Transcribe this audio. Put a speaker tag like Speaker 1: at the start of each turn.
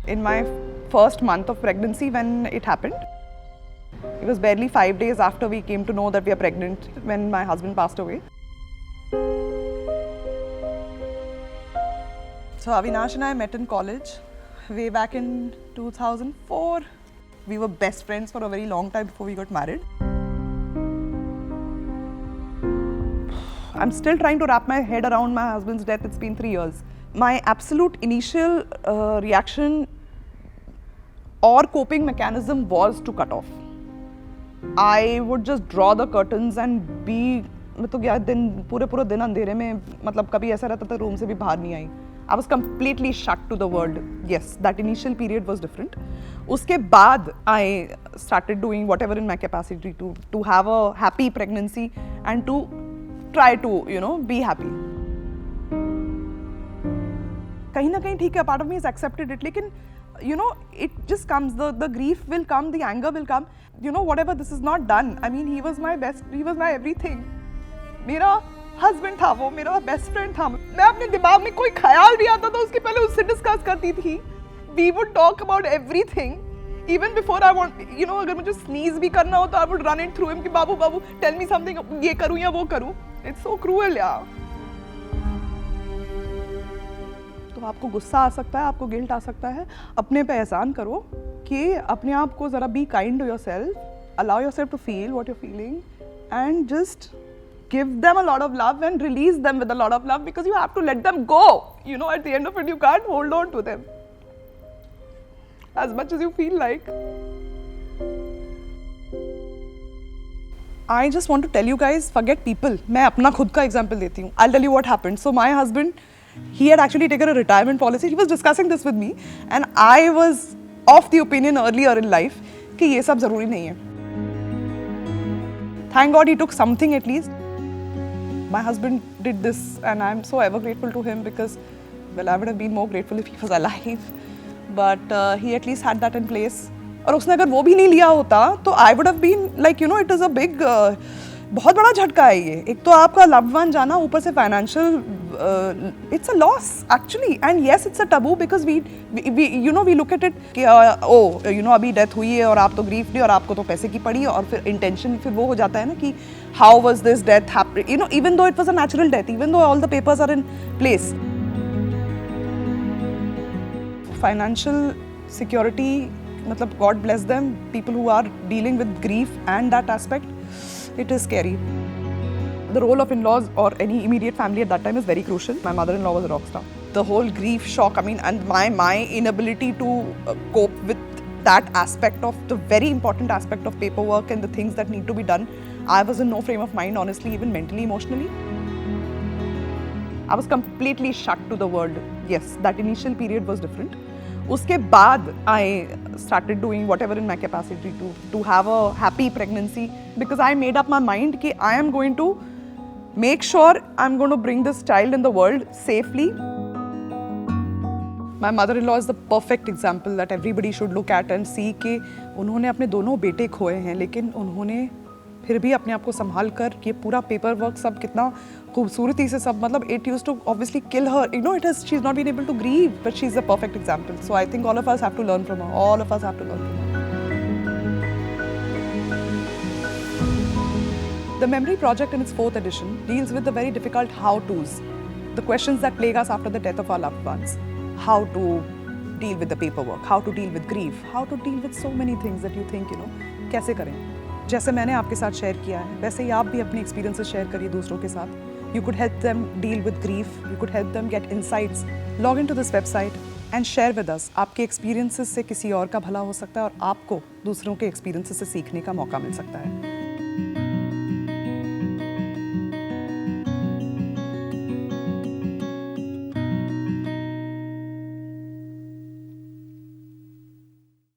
Speaker 1: In my first month of pregnancy when it happened, it was barely 5 days after we came to know that we are pregnant when my husband passed away. So Avinash and I met in college way back in 2004. We were best friends for a very long time before we got married. I'm still trying to wrap my head around my husband's death. It's been 3 years. My absolute initial reaction or coping mechanism was to cut off. I would just draw the curtains and be मैं तो क्या दिन पूरे दिन अंधेरे में मतलब कभी ऐसा रहता था रूम से भी बाहर नहीं आई. I was completely shut to the world. Yes, that initial period was different. उसके बाद I started doing whatever in my capacity to have a happy pregnancy and to try to be happy. कहीं ना कहीं ठीक है, part of me has accepted it, लेकिन it just comes, the grief will come, the anger will come, whatever, this is not done. I mean, he was my best, he was my everything. मेरा husband था वो, मेरा best friend था. मैं अपने दिमाग में कोई ख्याल भी आता था उसके पहले उससे डिस्कस करती थी. We would talk about everything. Even before I want, अगर मुझे sneeze भी करना हो तो I would run it through him कि बाबू tell me something, ये करूँ या वो करूँ. It's so cruel यार. तो आपको गुस्सा आ सकता है, आपको गिल्ट आ सकता है, अपने पे एहसान करो कि अपने आप को ज़रा be kind to yourself, allow yourself to feel what you're feeling and just give them a lot of love and release them with a lot of love, because you have to let them go. At the end of it, you can't hold on to them as much as you feel like. I just want to tell you guys, forget people. मैं अपना खुद का example देती हूँ. I'll tell you what happened. So my husband, he had actually taken a retirement policy. He was discussing this with me and I was of the opinion earlier in life कि ये सब ज़रूरी नहीं है. Thank God he took something at least. My husband did this and I'm so ever grateful to him because, well, I would have been more grateful if he was alive. But he at least had that in place. और उसने अगर वो भी नहीं लिया होता तो I would have been like, it is a big, बहुत बड़ा झटका है ये. एक तो आपका loved one जाना, ऊपर से financial, it's a loss actually. And yes, it's a taboo because we look at it कि अभी death हुई है और आप तो grief ली और आपको तो पैसे की पड़ी और फिर intention फिर वो हो जाता है ना कि how was this death happening? Even though it was a natural death, even though all the papers are in place. Financial security, matlab God bless them, people who are dealing with grief and that aspect, it is scary. The role of in-laws or any immediate family at that time is very crucial. My mother-in-law was a rock star. The whole grief shock, and my inability to cope with that aspect of the very important aspect of paperwork and the things that need to be done, I was in no frame of mind, honestly, even mentally, emotionally. I was completely shut to the world. Yes, that initial period was different. उसके बाद I started doing whatever in my capacity to have a happy pregnancy, because I made up my mind कि I am going to make sure I'm going to bring this child in the world safely. My mother-in-law is the perfect example that everybody should look at and see कि उन्होंने अपने दोनों बेटे खोए हैं लेकिन उन्होंने फिर भी अपने आप को संभाल कर ये पूरा पेपर वर्क सब कितना खूबसूरती से सब, मतलब it used to obviously kill her. She's not been able to grieve, but she's a perfect example. So I think all of us have to learn from her. All of us have to learn from her. The Memory Project in its 4th edition deals with the very difficult how-tos, the questions that plague us after the death of our loved ones. How to deal with the paperwork, how to deal with grief, how to deal with so many things that you think, कैसे करें. जैसे मैंने आपके साथ share किया है, वैसे ही आप भी अपने experiences शेयर करिए दूसरों के साथ. You could help them deal with grief, you could help them get insights. Log into this website and share with us. आपके experiences से किसी और का भला हो सकता है और आपको दूसरों के experiences से सीखने का मौका मिल सकता है.